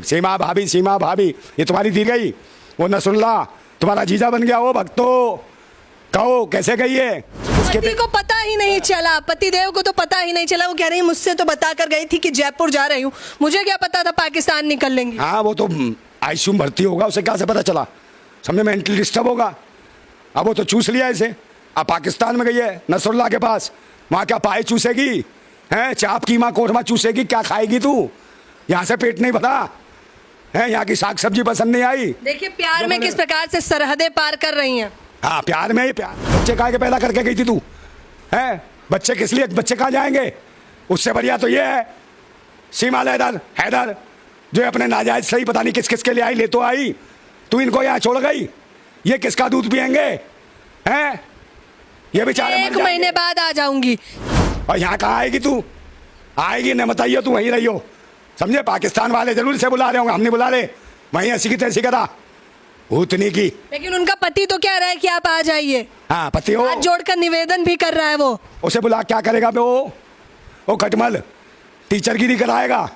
सीमा भाभी ये तुम्हारी दी गई। वो नसरुल्लाह तुम्हारा जीजा बन गया। वो भक्तो कहो कैसे गई है? पति को पता ही नहीं चला, पतिदेव को तो पता ही नहीं चला। वो कह रही मुझसे तो बता कर गई थी कि जयपुर जा रही हूँ, मुझे क्या पता था पाकिस्तान निकल लेंगी। हाँ वो तो आईसीयू में भर्ती होगा, उसे क्या से पता चला? समझे, मेंटली डिस्टर्ब होगा। अब वो तो चूस लिया इसे। अब पाकिस्तान में गई है नसरुल्लाह के पास, वहाँ क्या पाए चूसेगी हैं? चाप कीमा कोरमा चूसेगी, क्या खाएगी तू? यहाँ से पेट नहीं भरा है, यहाँ की साग सब्जी पसंद नहीं आई। देखिए प्यार में किस प्रकार से सरहदें पार कर रही हैं। हाँ प्यार में ही प्यार। बच्चे कहाँ के पैदा करके गई थी तू? हैं बच्चे किस लिए? बच्चे कहाँ जाएंगे? उससे बढ़िया तो ये है सीमा हैदर जो अपने नाजायज सही पता नहीं किस किस के लिए आई, ले तो आई, तू इनको यहाँ छोड़ गई। ये किसका दूध पियेंगे हैं? ये बेचारे 1 महीने बाद आ जाऊंगी। और यहाँ कहाँ आएगी तू? आएगी न बताइए, तू वहीं रही हो। समझे, पाकिस्तान वाले जरूर से बुला रहे होंगे, हम नहीं बुला रहे। वहीं ऐसी की तैसी करा भूतनी की। लेकिन उनका पति तो कह रहा है कि आप आ जाइए। हाँ पति हो, हाथ जोड़कर निवेदन भी कर रहा है वो। उसे बुला क्या करेगा बे? वो खटमल टीचरगिरी कराएगा।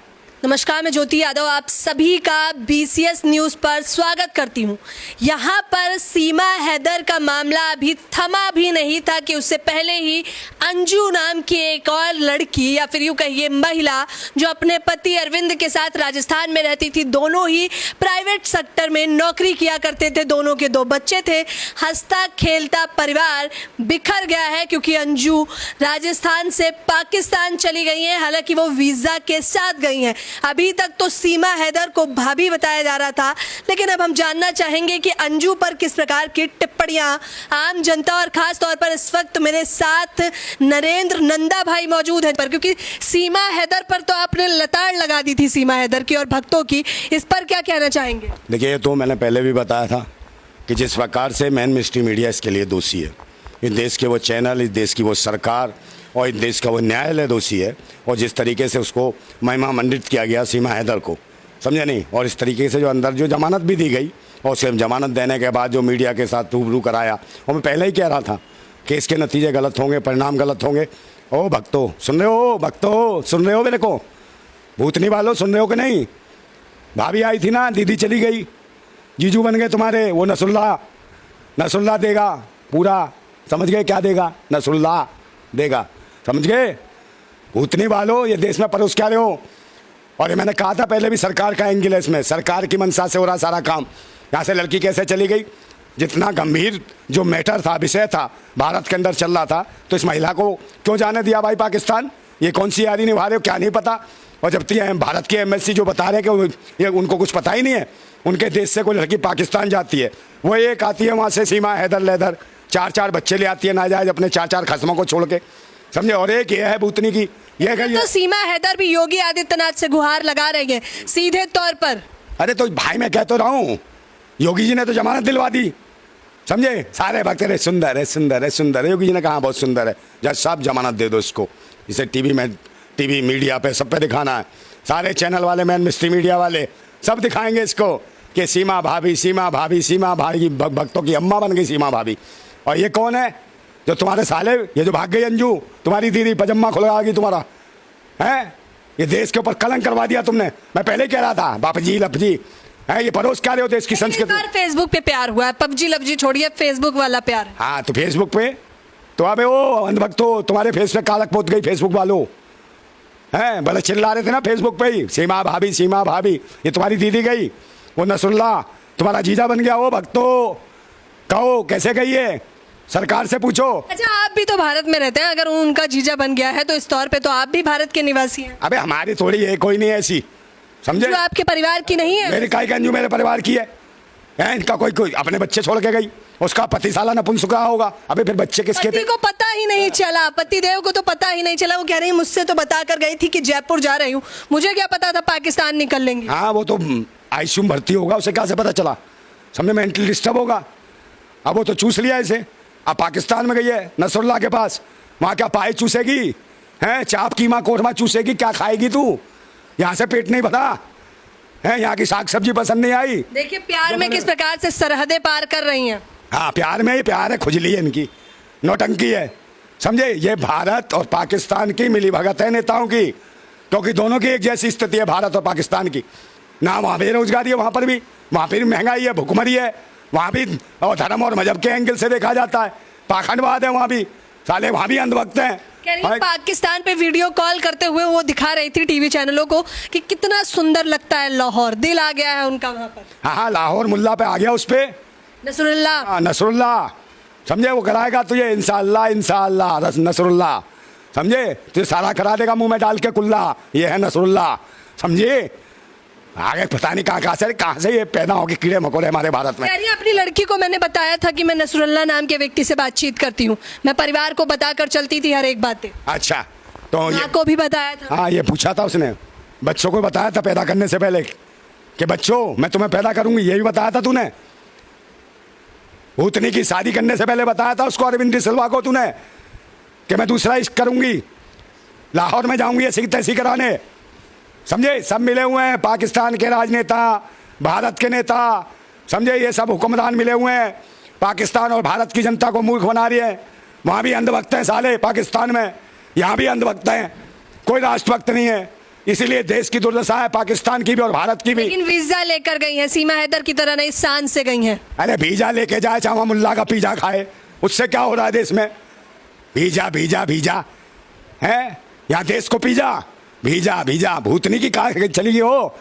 नमस्कार, मैं ज्योति यादव आप सभी का BCS न्यूज़ पर स्वागत करती हूं। यहां पर सीमा हैदर का मामला अभी थमा भी नहीं था कि उससे पहले ही अंजू नाम की एक और लड़की या फिर यूं कहिए महिला जो अपने पति अरविंद के साथ राजस्थान में रहती थी, दोनों ही प्राइवेट सेक्टर में नौकरी किया करते थे, दोनों के 2 बच्चे थे। हंसता खेलता परिवार बिखर गया है क्योंकि अंजू राजस्थान से पाकिस्तान चली गई हैं। हालांकि वो वीज़ा के साथ गई हैं। अभी तक तो सीमा हैदर को भाभी बताया जा रहा था, लेकिन अब हम जानना चाहेंगे कि अंजू पर किस प्रकार की टिप्पणियां आम जनता और खास तौर पर इस वक्त मेरे साथ नरेंद्र नंदा भाई मौजूद हैं पर, क्योंकि सीमा हैदर पर तो आपने लताड़ लगा दी थी सीमा हैदर की और भक्तों की, इस पर क्या कहना चाहेंगे? देखिए ये तो मैंने पहले भी बताया था कि जिस प्रकार से मेन स्ट्रीम मीडिया इसके लिए दोषी है, इस देश के वो चैनल, इस देश की वो सरकार और इस देश का वो न्यायालय दोषी है। और जिस तरीके से उसको महिमा मंडित किया गया सीमा हैदर को, समझे नहीं, और इस तरीके से जो अंदर जो जमानत भी दी गई और उसे जमानत देने के बाद जो मीडिया के साथ रूबरू कराया, और मैं पहले ही कह रहा था कि इसके नतीजे गलत होंगे, परिणाम गलत होंगे। ओ भक्तो सुन रहे हो? भक्तो सुन रहे हो? मेरे को भूतनी वालों सुन रहे हो कि नहीं? भाभी आई थी ना, दीदी चली गई, जीजू बन गए तुम्हारे। वो नसरुल्लाह देगा पूरा, समझ गए? क्या देगा? नसरुल्लाह देगा, समझ गए? भूतनी वालों ये देश में परोस क्या रहे हो? और ये मैंने कहा था पहले भी, सरकार का एंगल है इसमें, सरकार की मंशा से हो रहा सारा काम। यहाँ से लड़की कैसे चली गई? जितना गंभीर जो मैटर था, विषय था, भारत के अंदर चल रहा था, तो इस महिला को क्यों जाने दिया भाई पाकिस्तान? ये कौन सी यारी निभा रहे हो, क्या नहीं पता? और जब भारत के MSC जो बता रहे हैं कि ये उनको कुछ पता ही नहीं है, उनके देश से कोई लड़की पाकिस्तान जाती है, वो एक आती है वहाँ से सीमा हैदर लेदर, 4 बच्चे ले आती है नाजायज अपने 4 खस्मों को छोड़ के, समझे? और एक ये है भूतनी की, ये गई तो सीमा हैदर भी योगी आदित्यनाथ से गुहार लगा रही है सीधे तौर पर। अरे तो भाई मैं कह तो रहा हूँ, योगी जी ने तो जमानत दिलवा दी, समझे? सारे भक्त रहे सुंदर है, सुंदर है, सुंदर है। योगी जी ने कहा बहुत सुंदर है, जज साहब जमानत दे दो इसको। इसे टीवी मीडिया पे सब पे दिखाना है, सारे चैनल वाले, मेन स्ट्रीम मीडिया वाले सब दिखाएंगे इसको कि सीमा भाभी भक्तों की अम्मा बन गई सीमा भाभी। और ये कौन है जो तुम्हारे साले, ये जो भाग गई अंजू, तुम्हारी दीदी पजम्मा खुलवा गई तुम्हारा, है? ये देश के ऊपर कलंक करवा दिया तुमने। मैं पहले कह रहा था बाप जी लपजी है, ये परोस क्या रहे हो देश की संस्कृति? फेसबुक पे प्यार हुआ है, पबजी लपजी छोड़िए, फेसबुक वाला प्यार। हाँ तो फेसबुक पे तो अबे वो अंधभक्तो तुम्हारे फेस पे कालक पोत गई फेसबुक वालों, हैं? बड़े चिल्ला रहे थे ना फेसबुक पे ही, सीमा भाभी ये तुम्हारी दीदी गई। वो नसरुल्लाह तुम्हारा जीजा बन गया। वो भक्तो कहो कैसे गई है? सरकार से पूछो। अच्छा आप भी तो भारत में रहते हैं, अगर उनका जीजा बन गया है तो इस तौर पे तो आप भी भारत के निवासी हैं। अबे हमारी थोड़ी है, कोई नहीं ऐसी, समझे? जो आपके परिवार की नहीं है? मेरी काई अंजू मेरे परिवार की है। इनका कोई अपने बच्चे छोड़ के गई, उसका पति साला नपुंसक रहा होगा। अबे फिर बच्चे किसके थे? पति को पता ही नहीं चला, पतिदेव को तो पता ही नहीं चला। वो कह रही मुझसे तो बता कर गई थी कि जयपुर जा रही हूँ, मुझे क्या पता था पाकिस्तान निकल लेंगी। हाँ वो तो आईसीयू में भर्ती होगा, उसे क्या से पता चला? समझे, मेंटली डिस्टर्ब होगा। अब वो तो चूस लिया इसे। अब पाकिस्तान में गई है नसरुल्लाह के पास, वहाँ क्या पाए चूसेगी हैं? चाप कीमा कोरमा चूसेगी, क्या खाएगी तू? यहाँ से पेट नहीं भरा है, यहाँ की साग सब्जी पसंद नहीं आई। देखिए प्यार में किस प्रकार से सरहदें पार कर रही हैं। हाँ प्यार में ही प्यार है, खुजली है इनकी, नौटंकी है, समझे? ये भारत और पाकिस्तान की मिली भगत है नेताओं की, क्योंकि दोनों की एक जैसी स्थिति है भारत और पाकिस्तान की। ना वहाँ बेरोजगारी है, वहाँ पर भी महंगाई है, भुखमरी है, वहाँ भी और धर्म और मजहब के एंगल से देखा जाता है, पाखंडवाद है वहाँ भी, साले वहाँ भी अंधभक्त हैं। कह रही है, पाकिस्तान पे वीडियो कॉल करते हुए वो दिखा रही थी टीवी चैनलों को कि कितना सुंदर लगता है लाहौर, दिल आ गया है उनका वहाँ पर। हाँ हाँ, लाहौर मुल्ला पे आ गया उस पे, नसरुल्लाह। नसरुल्लाह, समझे, वो कराएगा तुझे इंशाअल्लाह इंशाअल्लाह नसरुल्लाह, समझे, तुझे सारा करा देगा मुंह में डाल के कुल्ला, ये है नसरुल्लाह, समझे। आगे पता नहीं कहाँ से ये पैदा हो गए कीड़े मकोड़े हमारे भारत में। यानी अपनी लड़की को मैंने बताया था कि मैं नसरुल्लाह नाम के व्यक्ति से बातचीत करती हूँ, मैं परिवार को बताकर चलती थी हर एक बातें। अच्छा, तो ये को भी बताया था। हाँ, ये पूछा था उसने, बच्चों को बताया था पैदा करने से पहले कि बच्चों मैं तुम्हें पैदा करूंगी, ये भी बताया था तूने। भूतनी की शादी करने से पहले बताया था उसको, अरविंद सिल्वा को तूने, कि मैं दूसरा इश्क करूंगी, लाहौर में जाऊंगी ऐसी तैसी कराने, समझे। सब मिले हुए हैं, पाकिस्तान के राजनेता, भारत के नेता, समझे, ये सब हुक्मरान मिले हुए हैं, पाकिस्तान और भारत की जनता को मूर्ख बना रही है। वहाँ भी अंधभक्त हैं साले पाकिस्तान में, यहाँ भी अंधभक्त हैं, कोई राष्ट्रभक्त नहीं है। इसीलिए देश की दुर्दशा है, पाकिस्तान की भी और भारत की भी। लेकिन वीजा लेकर गई हैं, सीमा हैदर की तरह नहीं, शान से गई हैं। अरे वीजा लेके जाए, चाहे मुल्ला का पिज्जा खाए, उससे क्या हो रहा है देश में? वीजा वीजा वीजा है, यहाँ देश को पिज्जा वीजा वीजा, भूतनी की कहा चली गई हो।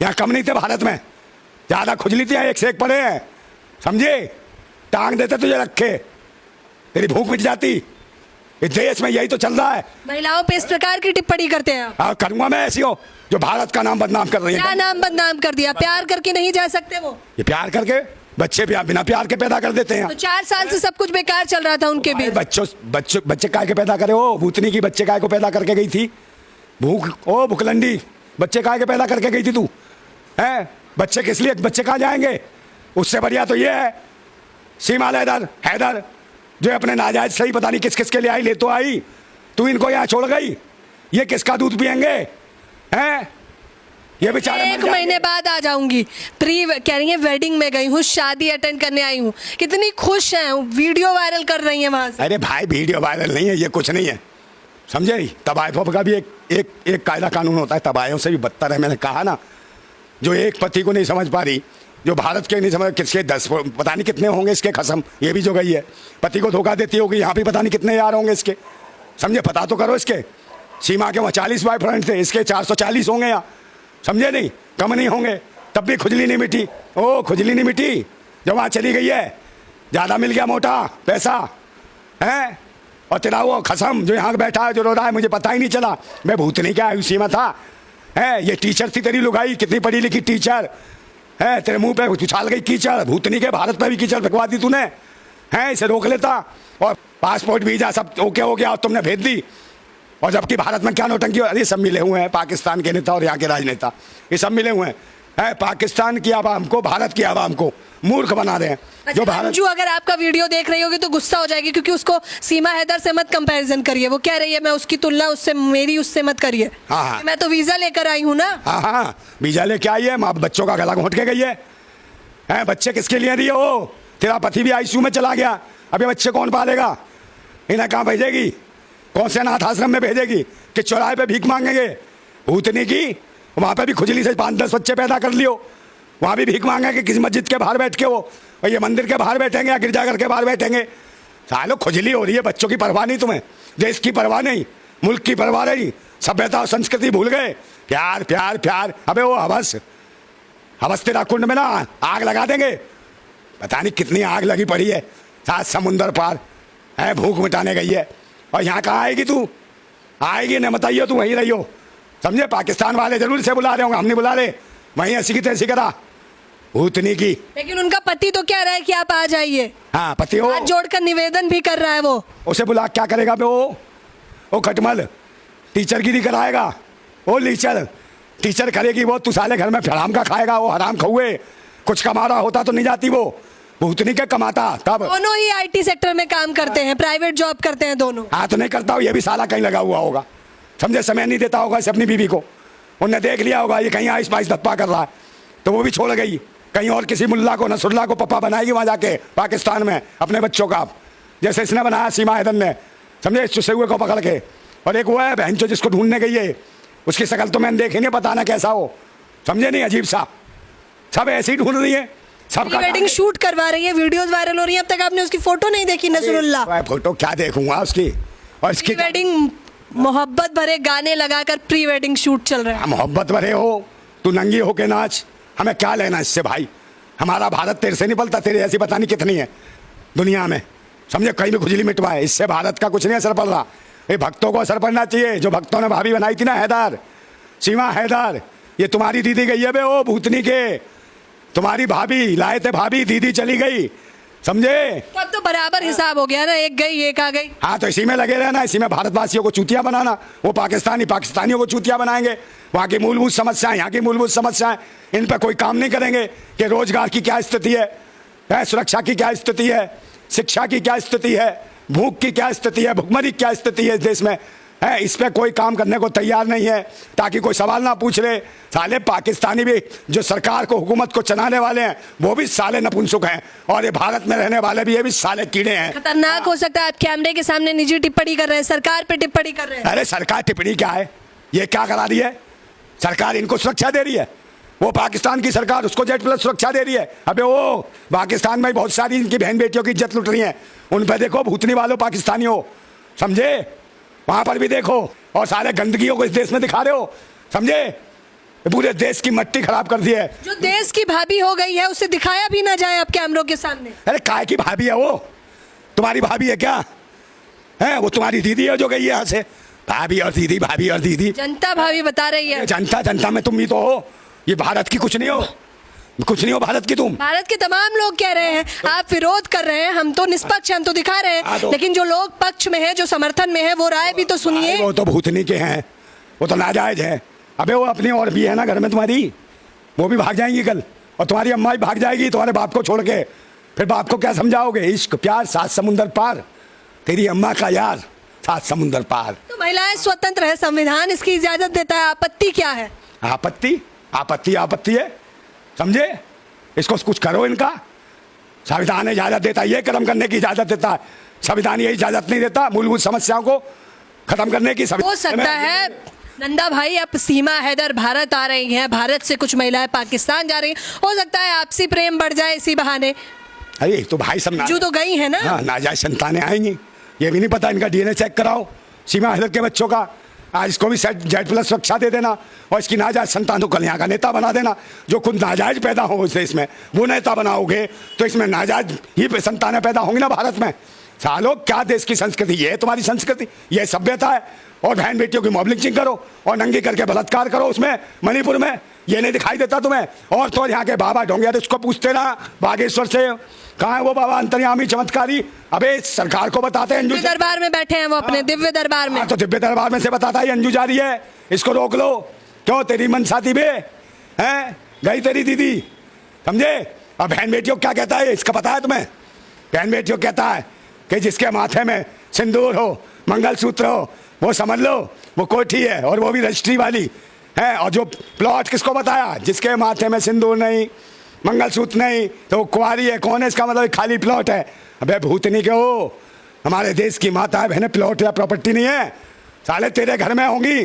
यहाँ कम नहीं थे भारत में, ज़्यादा खुजली थी, एक से एक पड़े हैं, समझे, टांग देते तुझे रखे, तेरी भूख मिट जाती। इस देश में यही तो चल रहा है। महिलाओं पे इस प्रकार की टिप्पणी करते हैं आप? हाँ, करूंगा मैं ऐसी हो जो भारत का नाम बदनाम कर रही है। क्या नाम बदनाम कर दिया? प्यार करके नहीं जा सकते वो? ये प्यार करके बच्चे बिना प्यार के पैदा कर देते हैं। तो 4 साल से सब कुछ बेकार चल रहा था उनके बीच। बच्चे काय के पैदा करे हो? भूतनी की बच्चे काय को पैदा करके गई थी? भुखलंडी, बच्चे काय के पैदा करके गई थी तू? हैं बच्चे किस लिए? बच्चे कहाँ जाएंगे? उससे बढ़िया तो ये है सीमा हैदर जो अपने नाजायज सही पता नहीं किस किस के लिए आई, ले तो आई, तू इनको यहाँ छोड़ गई, ये किसका दूध पियेंगे? हैं ये बेचारे 1 महीने बाद आ जाऊंगी। कह रही है वेडिंग में गई हूँ, शादी अटेंड करने आई हूँ, कितनी खुश हैं, वीडियो वायरल कर रही हैं वहां से। अरे भाई वीडियो वायरल नहीं है, ये कुछ नहीं है, समझे। तबायफों का भी एक कायदा कानून होता है, तबायों से भी बदतर है। मैंने कहा ना, जो एक पति को नहीं समझ पा रही, जो भारत के नहीं समझ, किसके 10 पता नहीं कितने होंगे इसके कसम, ये भी जो गई है पति को धोखा देती होगी, यहाँ भी पता नहीं कितने यार होंगे इसके, समझे। पता तो करो इसके, सीमा के वहाँ 40 बॉयफ्रेंड थे, इसके 440 होंगे यहाँ, समझे, नहीं कम नहीं होंगे, तब भी खुजली नहीं मिटी। ओ खुजली नहीं मिटी जब वहाँ चली गई है, ज़्यादा मिल गया मोटा पैसा है। और तेरा वो खसम जो यहाँ बैठा है, जो रो रहा है, मुझे पता ही नहीं चला, मैं भूतनी क्या आयुषी में था। है ये टीचर थी तेरी लुगाई, कितनी पढ़ी लिखी टीचर है, तेरे मुंह पे उछाल गई कीचड़, भूतनी के भारत पे भी कीचड़ फेंकवा दी तूने। है इसे रोक लेता, और पासपोर्ट वीजा सब ओके हो गया और तुमने भेज दी। और जबकि भारत में क्या नौटंकी, अरे सब मिले हुए हैं, पाकिस्तान के नेता और यहाँ के राजनेता, ये सब मिले हुए हैं, पाकिस्तान की आवाम को, भारत की आवाम को मूर्ख बना रहे हैं। जो भारत, अंजू अगर आपका वीडियो देख रही होगी तो गुस्सा हो जाएगी, क्योंकि उसको सीमा हैदर से मत कंपैरिजन करिए, वो कह रही है मैं उसकी तुलना उससे, मेरी उससे मत करिए। हाँ, मैं तो वीजा लेकर आई हूँ ना। हाँ, वीजा लेके आई है, माँ बच्चों का गला घोंट के गई है। बच्चे किसके लिए दिए हो? तेरा पति भी आईसीयू में चला गया, अब ये बच्चे कौन पालेगा? इन्हें कहाँ भेजेगी? कौन से अनाथ आश्रम में भेजेगी कि चौराहे पे भीख मांगेंगे? भूतनी की वहाँ पे भी खुजली से 5-10 बच्चे पैदा कर लियो, वहाँ भी भीख मांगेंगे किसी मस्जिद के बाहर बैठ के, वो और ये मंदिर के बाहर बैठेंगे या गिरजाघर के बाहर बैठेंगे। सालो खुजली हो रही है, बच्चों की परवाह नहीं तुम्हें, देश की परवाह नहीं, मुल्क की परवाह नहीं, सभ्यता और संस्कृति भूल गए। प्यार प्यार प्यार, अबे वो हवस तेरा कुंड में ना आग लगा देंगे, पता नहीं कितनी आग लगी पड़ी है, 7 समुंदर पार है, भूख मिटाने गई है। और यहाँ कहाँ आएगी तू? आएगी न बताइए, तू वहीं रही हो, समझे। पाकिस्तान वाले जरूर से बुला रहे होंगे, हम नहीं बुला रहे, वहीं ऐसी की तैसी करा भूतनी की। लेकिन उनका पति तो कह रहा है कि आप आ जाइए। हाँ पति हो, हाथ जोड़कर निवेदन भी कर रहा है वो। उसे बुला क्या करेगा बे? वो खटमल टीचरगिरी कराएगा, वो लीचर टीचर करेगी वो, तू साले घर में हराम का खाएगा, वो हराम खौए, कुछ कमा रहा होता तो नहीं जाती वो, भूतनी के कमाता तब। दोनों ही आईटी सेक्टर में काम करते हैं, प्राइवेट जॉब करते हैं दोनों। हाँ तो नहीं करता हो, ये भी साला कहीं लगा हुआ होगा, समझे, समय नहीं देता होगा इसे अपनी बीवी को, उनने देख लिया होगा ये कहीं आइस पाइस धप्पा कर रहा है, तो वो भी छोड़ गई, कहीं और किसी मुल्ला को नसरुल्ला को पप्पा बनाएगी वहाँ जाके पाकिस्तान में अपने बच्चों का, जैसे इसने बनाया सीमा हैदर ने, समझे, इस चुसे हुए को पकड़ के। और एक वो है बहन जो जिसको ढूंढने गई है, उसकी शक्ल तो मैंने देखी नहीं, पता ना कैसा हो, समझे नहीं? अजीब सा सब ऐसे ही ढूंढ रही है, सब प्री वेडिंग शूट करवा रही है, वीडियोस वायरल हो रही है। अब तक आपने उसकी फोटो नहीं देखी नसरुल्लाह? फोटो क्या देखूंगा उसकी, और इसकी प्री वेडिंग मोहब्बत भरे गाने लगाकर प्री वेडिंग शूट चल रहा है। मोहब्बत भरे हो, तू नंगी होके नाच, हमें क्या लेना इससे भाई? हमारा भारत तेरे से नहीं पलता, तेरे ऐसी पता नहीं कितनी है दुनिया में, समझे? कहीं भी खुजली मिटवाए, इससे भारत का कुछ नहीं असर पड़ रहा। ये भक्तों को असर पड़ना चाहिए। जो भक्तों ने भाभी बनाई थी ना हैदर, सीमा हैदर, ये तुम्हारी दीदी गई है बे, ओ भूतनी के, तुम्हारी भाभी लाए थे, भाभी दीदी चली गई, समझे? तो अब तो बराबर हिसाब हो गया ना, एक गई एक आ गई। हाँ, तो इसी में लगे रहना, इसी में भारतवासियों को चूतिया बनाना। वो पाकिस्तानियों को चूतिया बनाएंगे। वहाँ की मूलभूत समस्याएं, यहाँ की मूलभूत समस्याएं, इन पर कोई काम नहीं करेंगे कि रोजगार की क्या स्थिति है, सुरक्षा की क्या स्थिति है, शिक्षा की क्या स्थिति है, भूख की क्या स्थिति है, भुखमरी की क्या स्थिति है इस देश में, है? इस पे कोई काम करने को तैयार नहीं है, ताकि कोई सवाल ना पूछ ले। साले पाकिस्तानी भी जो सरकार को, हुकूमत को चलाने वाले हैं, वो भी साले नपुंसक हैं, और ये भारत में रहने वाले भी, ये भी साले कीड़े हैं। खतरनाक हो सकता है। आप कैमरे के सामने निजी टिप्पणी कर रहे हैं, सरकार पे टिप्पणी कर रहे हैं। अरे सरकार टिप्पणी क्या है? ये क्या करा रही है? सरकार इनको सुरक्षा दे रही है। वो पाकिस्तान की सरकार उसको जेड प्लस सुरक्षा दे रही है। अबे वो पाकिस्तान में बहुत सारी इनकी बहन बेटियों की इज्जत लुट रही है, उन पर देखो, भूतनी वालों पाकिस्तानियों, समझे? वहां पर भी देखो, और सारे गंदगियों को इस देश में दिखा रहे हो, समझे? पूरे देश की मट्टी खराब कर दी है। जो देश की भाभी हो गई है उसे दिखाया भी ना जाए अब कैमरों के सामने। अरे काय की भाभी है वो? तुम्हारी भाभी है क्या? है वो तुम्हारी दीदी है जो गई है यहाँ से? भाभी और दीदी, भाभी और दीदी, जनता भाभी बता रही है। जनता में तुम भी तो हो। ये भारत की कुछ नहीं हो, कुछ नहीं हो भारत की तुम। भारत के तमाम लोग कह रहे हैं, आप विरोध कर रहे हैं, हम तो निष्पक्ष हैं, हम तो दिखा रहे हैं, तो, लेकिन जो लोग पक्ष में है, जो समर्थन में है, वो राय भी तो सुनिए। वो तो भूतनी के हैं, वो तो नाजायज है। अबे वो अपनी और भी है ना घर में तुम्हारी, वो भी भाग जाएंगी कल, और तुम्हारी अम्मा भी भाग जाएगी तुम्हारे बाप को छोड़ के। फिर बाप को क्या समझाओगे? इश्क प्यार सात समुंदर पार, तेरी अम्मा का यार सात समुंदर पार। तो महिलाएं स्वतंत्र है, संविधान इसकी इजाजत देता है, आपत्ति क्या है? आपत्ति आपत्ति आपत्ति है, समझे? इसको कुछ करो। इनका संविधान इजाजत देता है, ये कर्म करने की इजाजत देता है, संविधान ये इजाजत नहीं देता मूलभूत समस्याओं को खत्म करने की। हो सकता है नंदा भाई, अब सीमा हैदर भारत आ रही हैं, भारत से कुछ महिलाएं पाकिस्तान जा रही हैं, हो सकता है आपसी प्रेम बढ़ जाए इसी बहाने। अरे तो भाई सब जो तो गई है ना, हाँ, नाजायज संतानें आएंगी। ये भी नहीं पता, इनका डीएनए चेक कराओ सीमा हैदर के बच्चों का, आज इसको भी जेड प्लस सुरक्षा दे देना, और इसकी नाजायज संतान को कल यहाँ का नेता बना देना। जो खुद नाजायज पैदा हो इस देश में, वो नेता बनाओगे तो इसमें नाजायज ही संतानें पैदा होंगी ना भारत में। सालों, क्या देश की संस्कृति? ये है तुम्हारी संस्कृति, ये सभ्यता है। और बहन बेटियों की मॉब लिंचिंग करो और नंगी करके बलात्कार करो उसमें, मणिपुर में, ये नहीं दिखाई देता तुम्हें? और तो यहाँ के बाबा ढोंगे तो उसको पूछते ना बागेश्वर से, कहाँ है वो बाबा अंतर्यामी चमत्कारी? अबे सरकार को बताते हैं। दिव्य दरबार में बैठे हैं वो, अपने दिव्य दरबार में। तो दिव्य दरबार में से बताता है अंजू जा रही है, इसको रोक लो। क्यों? तेरी मन साथी बे हैं, गई तेरी दीदी, समझे? अब बहन बेटियों क्या कहता है इसका पता है तुम्हें? बहन बेटियों कहता है कि जिसके माथे में सिंदूर हो, मंगलसूत्र हो, वो समझ लो वो कोठी है, और वो भी रजिस्ट्री वाली है। और जो प्लॉट किसको बताया? जिसके माथे में सिंदूर नहीं, मंगलसूत्र नहीं, तो वो कुंवारी है। कौन है? इसका मतलब खाली प्लॉट है। अबे भूतनी के हो, हमारे देश की माता है बहने, प्लॉट या प्रॉपर्टी नहीं है। साले तेरे घर में होंगी,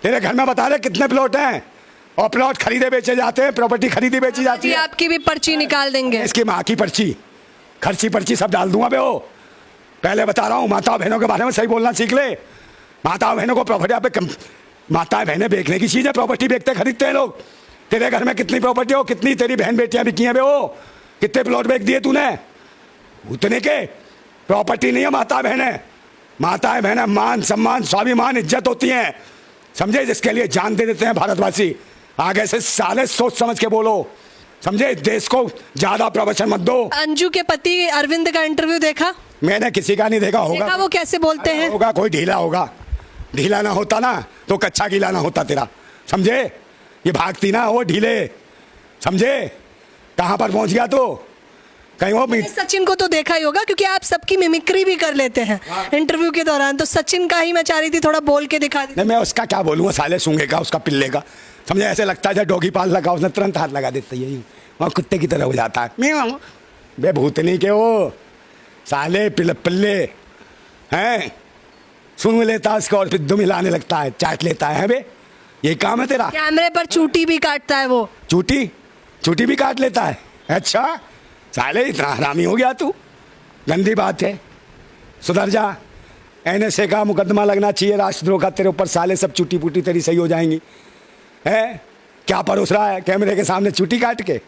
तेरे घर में बता रहे कितने प्लॉट हैं, और प्लॉट खरीदे बेचे जाते हैं, प्रॉपर्टी खरीदी बेची जाती है। आपकी भी पर्ची निकाल देंगे, इसकी माँ की पर्ची, खर्ची पर्ची सब डाल दूंगा बे। हो पहले बता रहा हूँ, माता बहनों के बारे में सही बोलना सीख ले। माता बहनों को प्रॉपर्टी पे, माता बहनें बेचने की चीज़ है, प्रॉपर्टी बेचते खरीदते हैं लोग। तेरे घर में कितनी प्रॉपर्टी हो, कितनी तेरी बहन बेटियां बिकी हैं बे? हो कितने प्लॉट बेच दिए तूने? उतने के प्रॉपर्टी नहीं है माता बहनें। माता बहनें मान सम्मान स्वाभिमान इज्जत होती हैं, समझे? जिसके लिए जान दे देते हैं भारतवासी। आगे से साले सोच समझ के बोलो, समझे? देश को ज्यादा प्रवचन मत दो। अंजू के पति अरविंद का इंटरव्यू देखा? मैंने किसी का नहीं देखा। होगा वो कैसे बोलते हैं? होगा कोई ढीला होगा, ढीला ना होता ना तो कच्चा गीला ना होता तेरा, समझे? ये भागती ना वो ढीले, समझे? कहाँ पर पहुंच गया तो कहीं वो। सचिन को तो देखा ही होगा, क्योंकि आप सबकी मिमिक्री भी कर लेते हैं इंटरव्यू के दौरान, तो सचिन का ही मैं चाह रही थी थोड़ा बोल के दिखा दी। नहीं, मैं उसका क्या बोलूँगा, साले सूंघे का, उसका पिल्ले का, समझे? ऐसे लगता है जब डॉगी पाल लगा उसने तुरंत हाथ लगा देता है, यही वहाँ कुत्ते की तरह हो जाता है। बे भूतनी के वो साले पिल्ले हैं, सुन लेता उसको और फिर दुम हिलाने लगता है, चाट लेता है बे। ये काम है तेरा? कैमरे पर चूटी भी काटता है वो। चूटी भी काट लेता है? अच्छा, साले इतना हरामी हो गया तू, गंदी बात है, सुधर जा। NSA का मुकदमा लगना चाहिए राष्ट्रद्रोह का तेरे ऊपर, साले सब चूटी पूटी तेरी सही हो जाएंगी। है क्या परोस रहा है कैमरे के सामने चूटी काट के?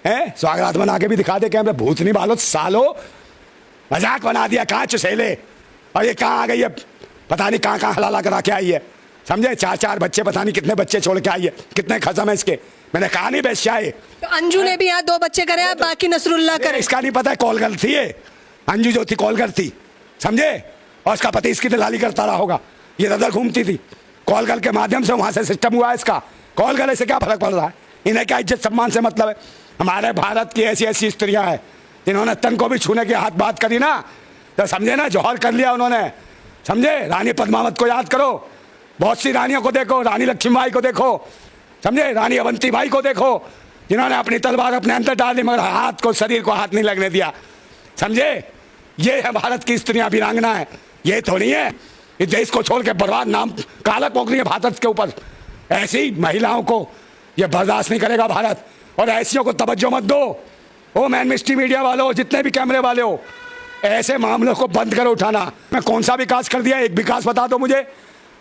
है स्वागत बना के भी दिखा दे कैमरे, भूत नहीं बालो सालो, मजाक बना दिया। कहाँ चुसेले, और ये कहाँ आ गई है, पता नहीं कहाँ हलाला करा के आई है, समझे? 4 बच्चे, पता नहीं कितने बच्चे छोड़ के आई है, कितने खत्म है इसके। मैंने कहा नहीं बेश्या है। तो अंजू ने भी यहाँ 2 बच्चे करे हैं, बाकी नसरुल्ला करे। इसका नहीं पता है, कॉल गर्ल थी ये अंजू जो थी, कॉल गर्ल थी, समझे? और उसका पति इसकी दलाली करता रहा होगा, ये इधर घूमती थी, कॉल गर्ल के माध्यम से वहां से सिस्टम हुआ है इसका। कॉल गर्ल से क्या फर्क पड़ रहा है, इन्हें क्या इज्जत सम्मान से मतलब है? हमारे भारत की ऐसी ऐसी स्त्रियां हैं जिन्होंने तन को भी छूने की हाथ बात करी ना, तो समझे ना, जौहर कर लिया उन्होंने, समझे? रानी पद्मावत को याद करो, बहुत सी रानियों को देखो, रानी लक्ष्मीबाई को देखो, समझे? रानी अवंतीबाई को देखो, जिन्होंने अपनी तलवार अपने अंदर डाली मगर हाथ को, शरीर को हाथ नहीं लगने दिया, समझे? ये है भारत की स्त्रियां, वीरांगना है, ये थोड़ी है। इस देश को छोड़ के बर्बाद, नाम काला पोक रही है भारत के ऊपर। ऐसी महिलाओं को ये बर्दाश्त नहीं करेगा भारत, और ऐसियों को तवज्जो मत दो। ओ मैन मिस्ट्री मीडिया वालों, जितने भी कैमरे वाले हो, ऐसे मामलों को बंद करो उठाना। मैं कौन सा विकास कर दिया, एक विकास बता दो मुझे।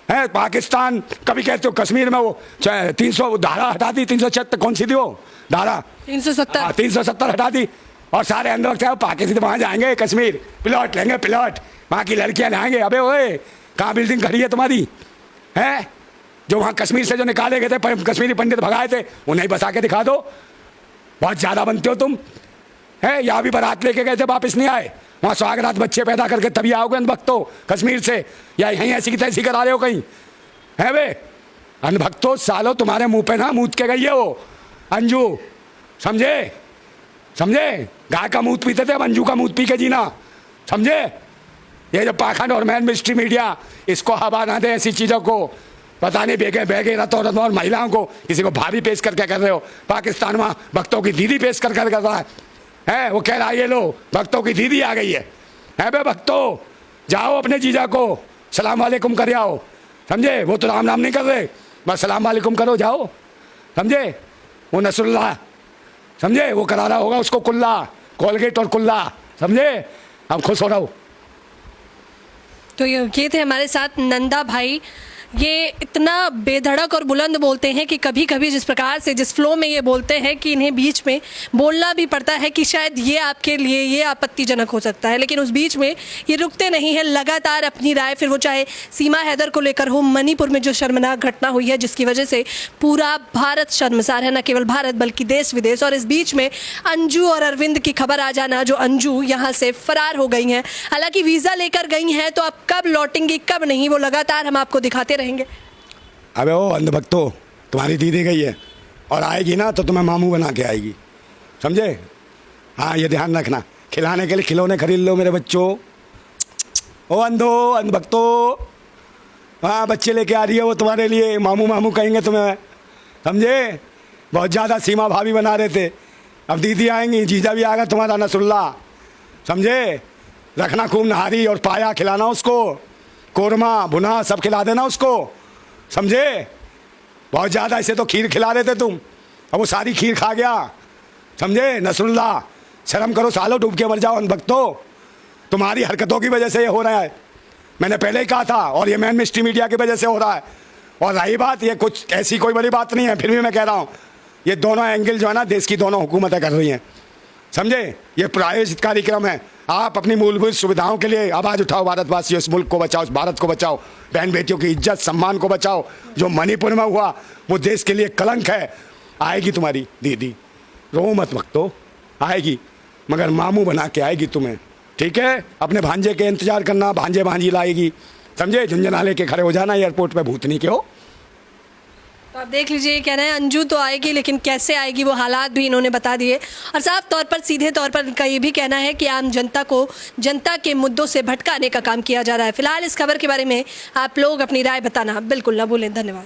है पाकिस्तान, कभी कहते हो कश्मीर में वो 300 धारा हटा दी, 376 कौन सी थी वो धारा, 370 हटा दी, और सारे अंदर से पाकिस्तान वहाँ जाएंगे, कश्मीर प्लॉट लेंगे, प्लॉट वहाँ की लड़कियाँ लाएंगे। अबे ओए, कहाँ बिल्डिंग खड़ी है तुम्हारी? है जो वहाँ कश्मीर से जो निकाले गए थे, कश्मीरी पंडित भगाए थे, उन्हें बसा के दिखा दो। बहुत ज़्यादा बनते हो तुम। है यहाँ भी बारात लेके गए थे, वापस नहीं आए, वहाँ स्वागत बच्चे पैदा करके तभी आओगे अनभक्तो कश्मीर से, या यहीं ऐसी की तैसी करा रहे हो कहीं? है वे अनभक्तो सालो, तुम्हारे मुंह पे ना मूत के गई है वो अंजू, समझे? समझे? गाय का मूत पीते थे, अब अंजू का मूत पी के जीना, समझे? ये जो पाखंड और मैन मिस्ट्री मीडिया, इसको हवा ना दे ऐसी चीज़ों को। पता नहीं बेगे रतों और महिलाओं को, किसी को भाभी पेश करके कर रहे हो। पाकिस्तान में भक्तों की दीदी पेश कर रहा है, वो कह रहा है ये लो भक्तों की दीदी आ गई है बे भक्तों, जाओ अपने जीजा को सलाम वालेकुम कर आओ, समझे? वो तो राम नाम नहीं कर रहे, बस सलाम वालेकुम करो जाओ, समझे? वो नसरुल्ला, समझे? वो करा रहा होगा उसको कुल्ला, कोलगेट और कुल्ला, समझे? हम खुश हो रहा हूँ। तो ये थे हमारे साथ नंदा भाई। ये इतना बेधड़क और बुलंद बोलते हैं कि कभी कभी जिस प्रकार से, जिस फ्लो में ये बोलते हैं कि इन्हें बीच में बोलना भी पड़ता है कि शायद ये आपके लिए ये आपत्तिजनक हो सकता है, लेकिन उस बीच में ये रुकते नहीं हैं, लगातार अपनी राय, फिर वो चाहे सीमा हैदर को लेकर हो, मणिपुर में जो शर्मनाक घटना हुई है जिसकी वजह से पूरा भारत शर्मसार है, न केवल भारत बल्कि देश विदेश। और इस बीच में अंजू और अरविंद की खबर आ जाना, जो अंजू यहाँ से फरार हो गई हैं, हालांकि वीज़ा लेकर गई हैं, तो अब कब लौटेंगी कब नहीं वो लगातार हम आपको दिखाते रहेंगे। अबे ओ अंधभक्तो, तुम्हारी दीदी गई है और आएगी ना तो तुम्हें मामू बना के आएगी, समझे? हाँ ये ध्यान रखना, खिलाने के लिए खिलौने खरीद लो मेरे बच्चों। ओ अंधभक्तो, हाँ बच्चे लेके आ रही है वो तुम्हारे लिए, मामू मामू कहेंगे तुम्हें, समझे? बहुत ज़्यादा सीमा भाभी बना रहे थे, अब दीदी आएंगी, जीजा भी आएगा तुम्हारा नसरुल्ला, समझे? रखना खूब नहारी और पाया खिलाना उसको, कोरमा भुना सब खिला देना उसको, समझे? बहुत ज़्यादा, इसे तो खीर खिला रहे थे तुम, अब वो सारी खीर खा गया, समझे? नसरुल्ला शर्म करो सालो, डूब के मर जाओ अनभक्तो, तुम्हारी हरकतों की वजह से ये हो रहा है, मैंने पहले ही कहा था, और ये मैन मिस्ट्री मीडिया की वजह से हो रहा है। और रही बात, ये कुछ ऐसी कोई बड़ी बात नहीं है, फिर भी मैं कह रहा हूँ ये दोनों एंगल जो है ना, देश की दोनों हुकूमतें कर रही हैं, समझे? ये प्रायोजित कार्यक्रम है। आप अपनी मूलभूत सुविधाओं के लिए आवाज़ उठाओ, भारतवासियों, इस मुल्क को बचाओ, इस भारत को बचाओ, बहन बेटियों की इज्जत सम्मान को बचाओ। जो मणिपुर में हुआ वो देश के लिए कलंक है। आएगी तुम्हारी दीदी, रो मत भक्तो, आएगी, मगर मामू बना के आएगी तुम्हें, ठीक है? अपने भांजे के इंतजार करना, भांजे भांजी लाएगी, समझे? झुंझुना लेके खड़े हो जाना एयरपोर्ट पे, भूतनी के हो। तो आप देख लीजिए, कह रहे हैं अंजू तो आएगी, लेकिन कैसे आएगी वो हालात भी इन्होंने बता दिए। और साफ तौर पर, सीधे तौर पर इनका ये भी कहना है कि आम जनता को जनता के मुद्दों से भटकाने का काम किया जा रहा है। फिलहाल इस खबर के बारे में आप लोग अपनी राय बताना बिल्कुल ना भूलें। धन्यवाद।